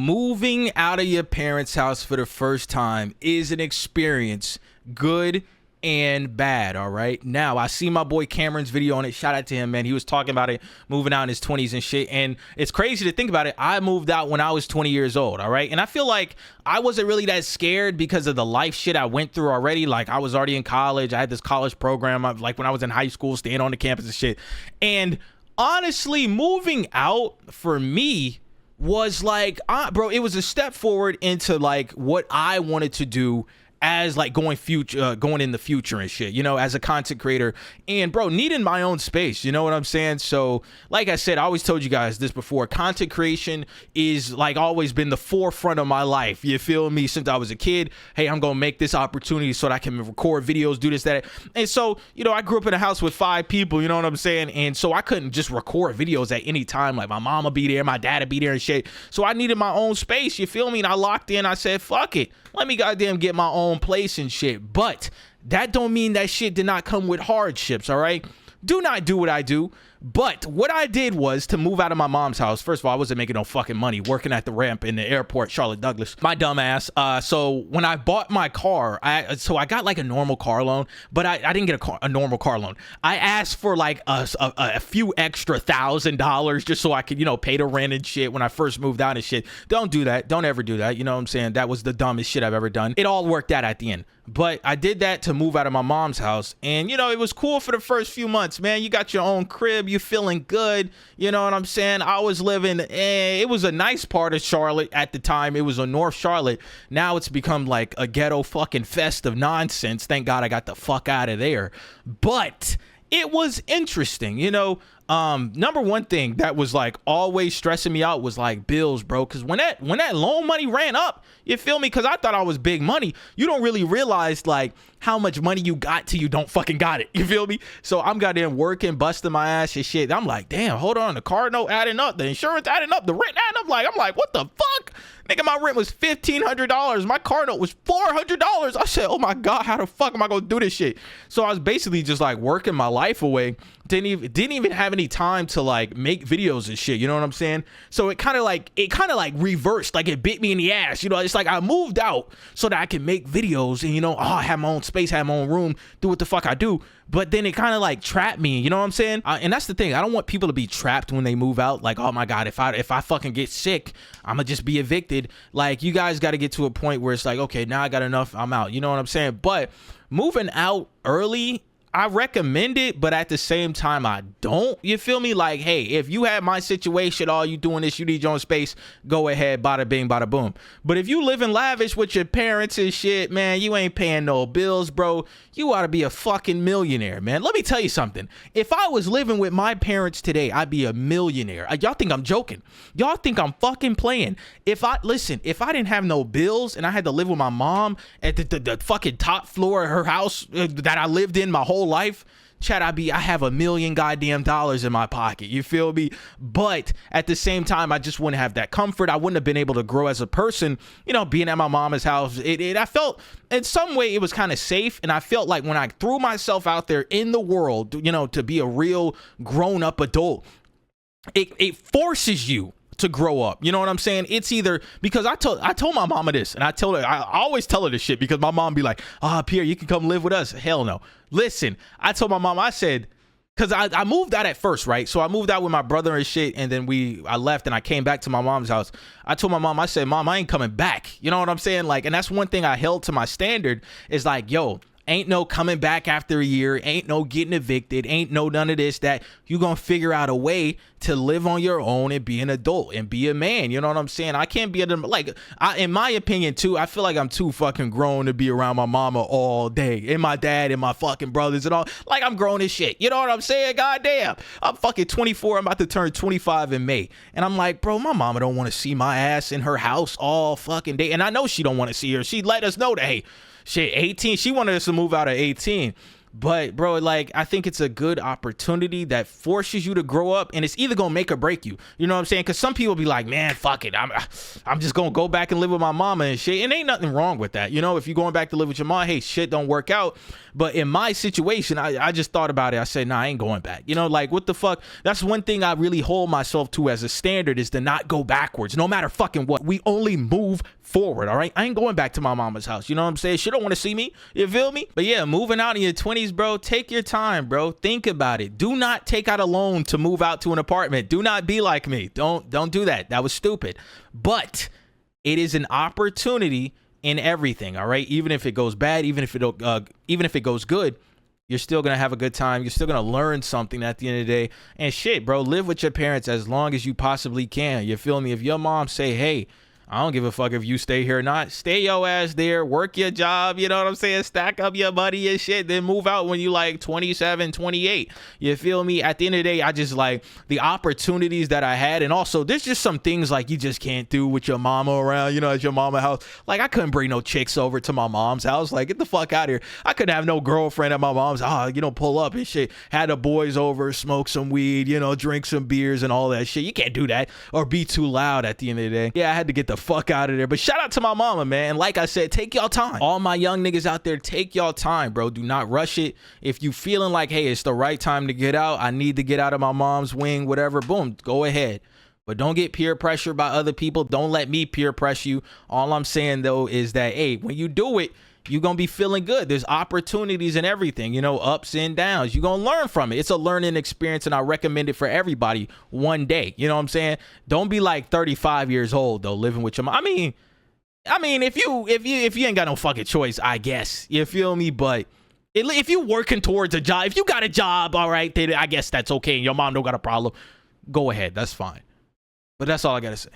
moving out of your parents' house for the first time is an experience, good and bad. All right, now I see my boy Cameron's video on it. Shout out to him, man. He was talking about it, moving out in his 20s and shit, and it's crazy to think about it. I moved out when I was 20 years old. All right, and I feel like I wasn't really that scared because of the life shit I went through already. Like, I was already in college. I had this college program of, like, when I was in high school, staying on the campus and shit. And honestly, moving out for me was like, bro, it was a step forward into like what I wanted to do as like going in the future and shit, you know, as a content creator, and bro, needing my own space, you know what I'm saying? So like I said, I always told you guys this before, content creation is like always been the forefront of my life, you feel me? Since I was a kid, hey, I'm gonna make this opportunity so that I can record videos, do this, that, and so, you know, I grew up in a house with 5 people, you know what I'm saying? And so I couldn't just record videos at any time. Like, my mom would be there, my dad would be there and shit, so I needed my own space, you feel me? And I locked in, I said, fuck it, let me goddamn get my own place and shit. But that don't mean that shit did not come with hardships, all right? Do not do what I do. But what I did was to move out of my mom's house. First of all, I wasn't making no fucking money working at the ramp in the airport, Charlotte Douglas. My dumb ass. So when I bought my car, I got like a normal car loan, but I didn't get a normal car loan. I asked for like a few extra $1,000 just so I could, you know, pay the rent and shit when I first moved out and shit. Don't do that. Don't ever do that. You know what I'm saying? That was the dumbest shit I've ever done. It all worked out at the end. But I did that to move out of my mom's house. And, you know, it was cool for the first few months, man. You got your own crib. You feeling good. You know what I'm saying? I was living, it was a nice part of Charlotte at the time. It was a North Charlotte. Now it's become like a ghetto fucking fest of nonsense. Thank God I got the fuck out of there. But it was interesting, you know. Number one thing that was like always stressing me out was like bills, bro. Cause when that loan money ran up, you feel me? Cause I thought I was big money. You don't really realize like how much money you got till you don't fucking got it. You feel me? So I'm goddamn working, busting my ass and shit. I'm like, damn, hold on. The car note adding up, the insurance adding up, the rent adding up. I'm like, what the fuck? Nigga, my rent was $1,500. My car note was $400. I said, oh my God, how the fuck am I gonna do this shit? So I was basically just like working my life away. Didn't even have any time to like make videos and shit, you know what I'm saying? So it kind of like reversed, like it bit me in the ass, you know. It's like I moved out so that I can make videos and, you know, I have my own space, have my own room, do what the fuck I do. But then it kind of like trapped me, you know what I'm saying? And that's the thing, I don't want people to be trapped when they move out. Like, oh my God, if I fucking get sick, I'm gonna just be evicted. Like, you guys got to get to a point where it's like, okay, now I got enough, I'm out, you know what I'm saying? But moving out early, I recommend it, but at the same time, I don't. You feel me? Like, hey, if you have my situation, all you doing this, you need your own space, go ahead, bada bing, bada boom. But if you live in lavish with your parents and shit, man, you ain't paying no bills, bro. You ought to be a fucking millionaire, man. Let me tell you something. If I was living with my parents today, I'd be a millionaire. Y'all think I'm joking? Y'all think I'm fucking playing? If I didn't have no bills and I had to live with my mom at the fucking top floor of her house that I lived in my whole life, Chad, I have $1 million goddamn dollars in my pocket. You feel me? But at the same time, I just wouldn't have that comfort. I wouldn't have been able to grow as a person, you know, being at my mama's house. I felt in some way it was kind of safe. And I felt like when I threw myself out there in the world, you know, to be a real grown up adult, it forces you to grow up. You know what I'm saying? It's either, because I told my mama this, and I always tell her this shit because my mom be like, Pierre, you can come live with us. Hell no. Listen, I told my mom, I said, because I moved out at first, right? So I moved out with my brother and shit, and then I left and I came back to my mom's house. I told my mom, I said, Mom, I ain't coming back. You know what I'm saying? Like, and that's one thing I held to my standard is like, yo, ain't no coming back after a year, ain't no getting evicted, ain't no none of this, that you gonna figure out a way to live on your own and be an adult and be a man. You know what I'm saying? I can't be in my opinion too, I feel like I'm too fucking grown to be around my mama all day and my dad and my fucking brothers and all. Like, I'm grown as shit. You know what I'm saying? Goddamn. I'm fucking 24. I'm about to turn 25 in May. And I'm like, bro, my mama don't want to see my ass in her house all fucking day. And I know she don't want to see her. She let us know that, hey, shit, 18. She wanted us to move out at 18. But bro, like, I think it's a good opportunity that forces you to grow up, and it's either gonna make or break you. You know what I'm saying? Because some people be like, man, fuck it, I'm just gonna go back and live with my mama and shit. And ain't nothing wrong with that. You know, if you're going back to live with your mom, hey, shit don't work out. But in my situation, I just thought about it. I said, nah, I ain't going back. You know, like, what the fuck? That's one thing I really hold myself to as a standard, is to not go backwards, no matter fucking what. We only move forward, all right? I ain't going back to my mama's house. You know what I'm saying? She don't want to see me. You feel me? But yeah, moving out in your 20s, bro, take your time, bro. Think about it. Do not take out a loan to move out to an apartment. Do not be like me. Don't do that. That was stupid. But it is an opportunity in everything, all right? Even if it goes bad, even if it goes good, you're still gonna have a good time. You're still gonna learn something at the end of the day. And shit, bro, live with your parents as long as you possibly can. You feel me? If your mom say, hey, I don't give a fuck if you stay here or not, stay your ass there, work your job, you know what I'm saying? Stack up your money and shit, then move out when you like 27, 28. You feel me? At the end of the day, I just like the opportunities that I had. And also, there's just some things like you just can't do with your mama around, you know, at your mama house. Like, I couldn't bring no chicks over to my mom's house. Like, get the fuck out of here. I couldn't have no girlfriend at my mom's. Pull up and shit. Had the boys over, smoke some weed, you know, drink some beers and all that shit. You can't do that or be too loud at the end of the day. Yeah, I had to get the fuck out of there. But shout out to my mama, man. And like I said, take y'all time. All my young niggas out there, take y'all time, bro. Do not rush it. If you feeling like, hey, it's the right time to get out, I need to get out of my mom's wing, whatever, boom, go ahead. But don't get peer pressure by other people. Don't let me peer pressure you. All I'm saying, though, is that, hey, when you do it, you're going to be feeling good. There's opportunities and everything, you know, ups and downs. You're going to learn from it. It's a learning experience, and I recommend it for everybody one day. You know what I'm saying? Don't be like 35 years old, though, living with your mom. I mean, if you ain't got no fucking choice, I guess. You feel me? But if you working towards a job, if you got a job, all right, then I guess that's okay, and your mom don't got a problem, go ahead. That's fine. But that's all I got to say.